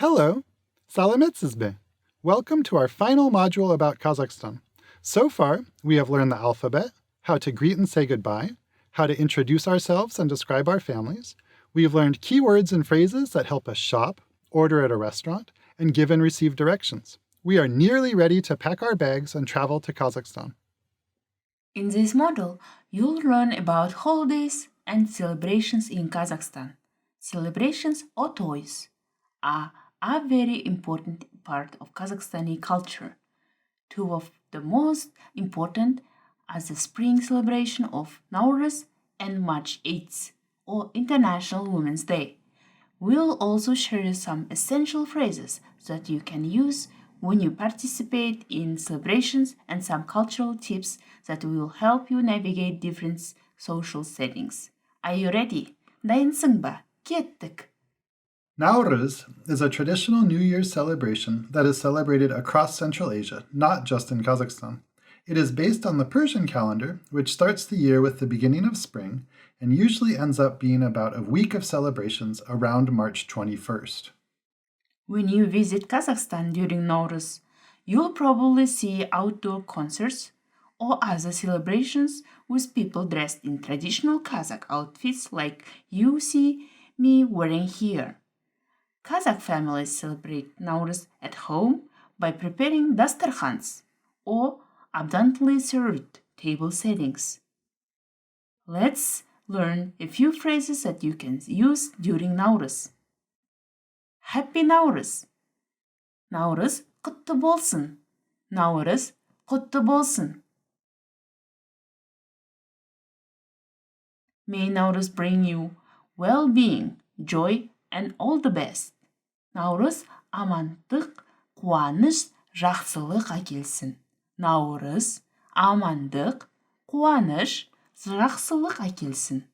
Hello, Salametsizbe. Welcome to our final module about Kazakhstan. So far, we have learned the alphabet, how to greet and say goodbye, how to introduce ourselves and describe our families. We've learned keywords and phrases that help us shop, order at a restaurant, and give and receive directions. We are nearly ready to pack our bags and travel to Kazakhstan. In this module, you'll learn about holidays and celebrations in Kazakhstan. Celebrations or toys are a very important part of Kazakhstani culture. Two of the most important are the spring celebration of Nowruz and March 8th, or International Women's Day. We'll also share some essential phrases that you can use when you participate in celebrations and some cultural tips that will help you navigate different social settings. Are you ready? Dayınsın ba? Kettik. Nowruz is a traditional New Year's celebration that is celebrated across Central Asia, not just in Kazakhstan. It is based on the Persian calendar, which starts the year with the beginning of spring and usually ends up being about a week of celebrations around March 21st. When you visit Kazakhstan during Nowruz, you'll probably see outdoor concerts or other celebrations with people dressed in traditional Kazakh outfits like you see me wearing here. Kazakh families celebrate Nowruz at home by preparing dastarkhans or abundantly served table settings. Let's learn a few phrases that you can use during Nowruz. Happy Nowruz. Nowruz kutlu bolsun. Nowruz kutlu bolsun. May Nowruz bring you well-being, joy, and all the best. Nowruz amandық, қуаныш, жақсылық әкелсін. Nowruz amandық, қуаныш, жақсылық әкелсін.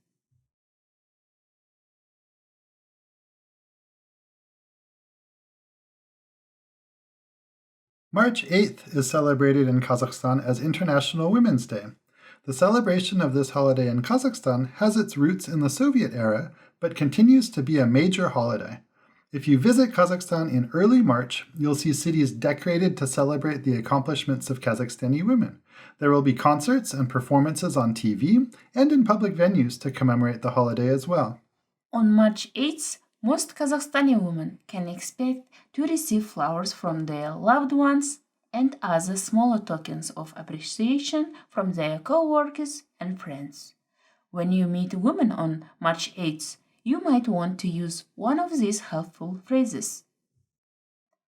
March 8th is celebrated in Kazakhstan as International Women's Day. The celebration of this holiday in Kazakhstan has its roots in the Soviet era, but continues to be a major holiday. If you visit Kazakhstan in early March, you'll see cities decorated to celebrate the accomplishments of Kazakhstani women. There will be concerts and performances on TV and in public venues to commemorate the holiday as well. On March 8th, most Kazakhstani women can expect to receive flowers from their loved ones and other smaller tokens of appreciation from their co-workers and friends. When you meet women on March 8th, you might want to use one of these helpful phrases.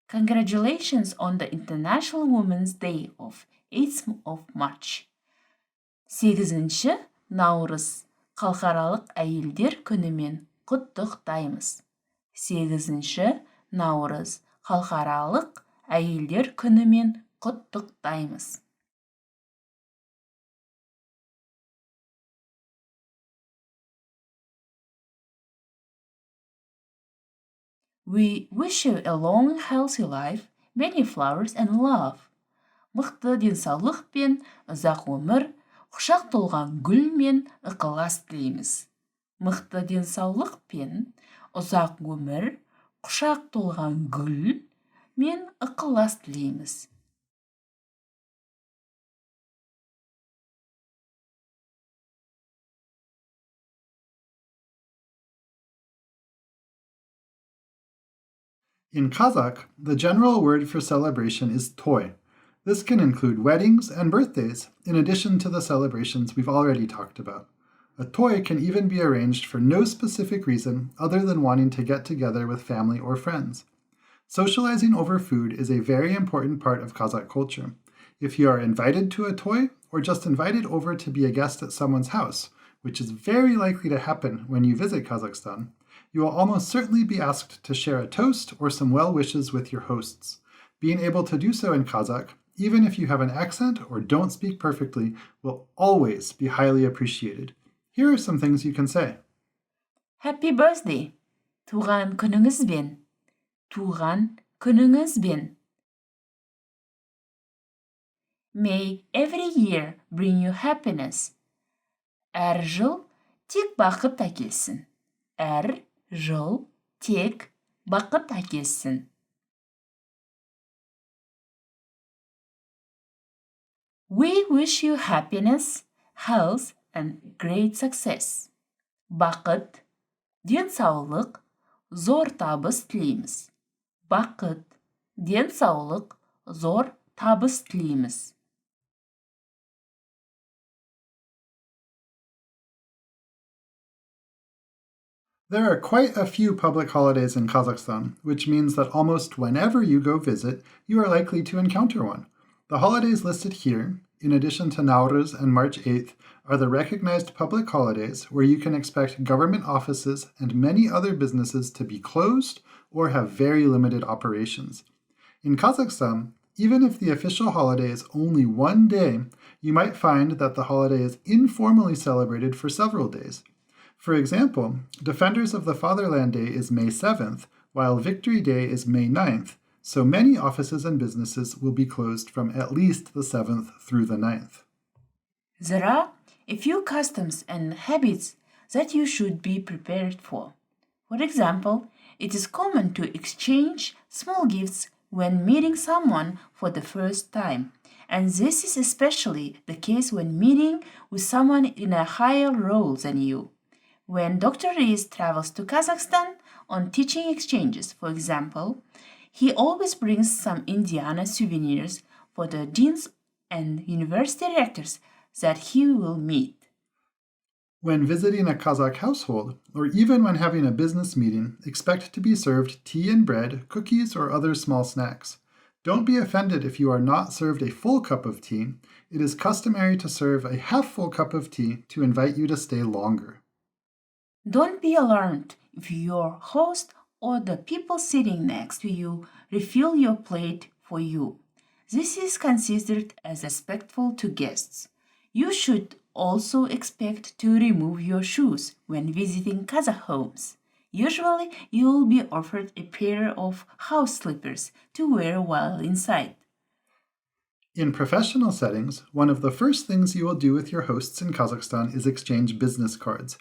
Congratulations on the International Women's Day of 8th of March. 8-ші Наурыз халықаралық әйелдер күнімен құттықтаймыз. 8-ші Наурыз халықаралық әйелдер күнімен құттықтаймыз. We wish you a long, healthy life, many flowers and love. Мықты денсаулық пен ұзақ өмір, құшақ толған гүл мен ықылас тілейміз. Мықты денсаулық пен ұзақ өмір, құшақ толған гүл мен ықылас тілейміз. In Kazakh, the general word for celebration is toy. This can include weddings and birthdays, in addition to the celebrations we've already talked about. A toy can even be arranged for no specific reason other than wanting to get together with family or friends. Socializing over food is a very important part of Kazakh culture. If you are invited to a toy, or just invited over to be a guest at someone's house, which is very likely to happen when you visit Kazakhstan, you will almost certainly be asked to share a toast or some well wishes with your hosts. Being able to do so in Kazakh, even if you have an accent or don't speak perfectly, will always be highly appreciated. Here are some things you can say. Happy birthday! Туған күніңізбен. Туған күніңізбен. May every year bring you happiness. Әр жыл тек бақыт әкелсін. Әр жыл тек Бақыт әкелсін. We wish you happiness, health, and great success. Бақыт, денсаулық, зор табыс тілейміз. Бақыт, денсаулық, зор табыс тілейміз. There are quite a few public holidays in Kazakhstan, which means that almost whenever you go visit, you are likely to encounter one. The holidays listed here, in addition to Nowruz and March 8th, are the recognized public holidays where you can expect government offices and many other businesses to be closed or have very limited operations. In Kazakhstan, even if the official holiday is only one day, you might find that the holiday is informally celebrated for several days. For example, Defenders of the Fatherland Day is May 7th, while Victory Day is May 9th, so many offices and businesses will be closed from at least the 7th through the 9th. There are a few customs and habits that you should be prepared for. For example, it is common to exchange small gifts when meeting someone for the first time, and this is especially the case when meeting with someone in a higher role than you. When Dr. Rees travels to Kazakhstan on teaching exchanges, for example, he always brings some Indiana souvenirs for the deans and university rectors that he will meet. When visiting a Kazakh household, or even when having a business meeting, expect to be served tea and bread, cookies, or other small snacks. Don't be offended if you are not served a full cup of tea. It is customary to serve a half-full cup of tea to invite you to stay longer. Don't be alarmed if your host or the people sitting next to you refill your plate for you. This is considered as respectful to guests. You should also expect to remove your shoes when visiting Kazakh homes. Usually, you will be offered a pair of house slippers to wear while inside. In professional settings, one of the first things you will do with your hosts in Kazakhstan is exchange business cards.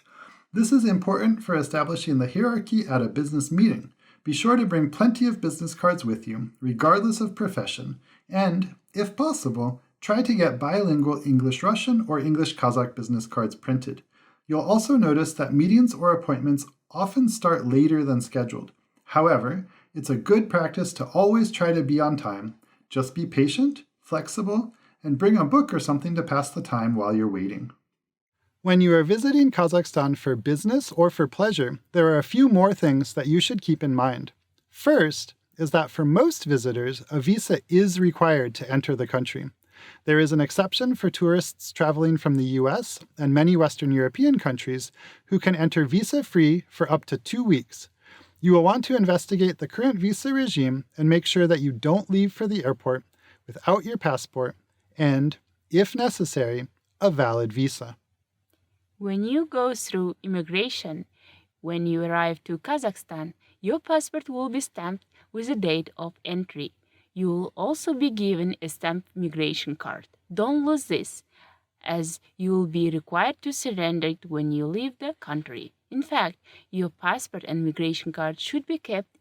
This is important for establishing the hierarchy at a business meeting. Be sure to bring plenty of business cards with you, regardless of profession, and, if possible, try to get bilingual English-Russian or English-Kazakh business cards printed. You'll also notice that meetings or appointments often start later than scheduled. However, it's a good practice to always try to be on time. Just be patient, flexible, and bring a book or something to pass the time while you're waiting. When you are visiting Kazakhstan for business or for pleasure, there are a few more things that you should keep in mind. First is that for most visitors, a visa is required to enter the country. There is an exception for tourists traveling from the US and many Western European countries who can enter visa-free for up to 2 weeks. You will want to investigate the current visa regime and make sure that you don't leave for the airport without your passport and, if necessary, a valid visa. When you go through immigration, when you arrive to Kazakhstan, your passport will be stamped with the date of entry. You will also be given a stamped migration card. Don't lose this, as you will be required to surrender it when you leave the country. In fact, your passport and migration card should be kept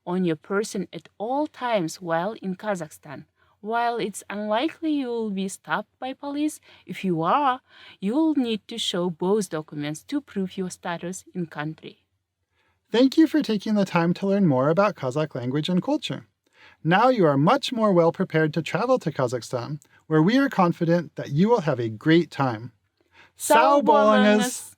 on your person at all times while in Kazakhstan. While it's unlikely you will be stopped by police, if you are, you will need to show both documents to prove your status in country. Thank you for taking the time to learn more about Kazakh language and culture. Now you are much more well prepared to travel to Kazakhstan, where we are confident that you will have a great time. Sağ olunuz!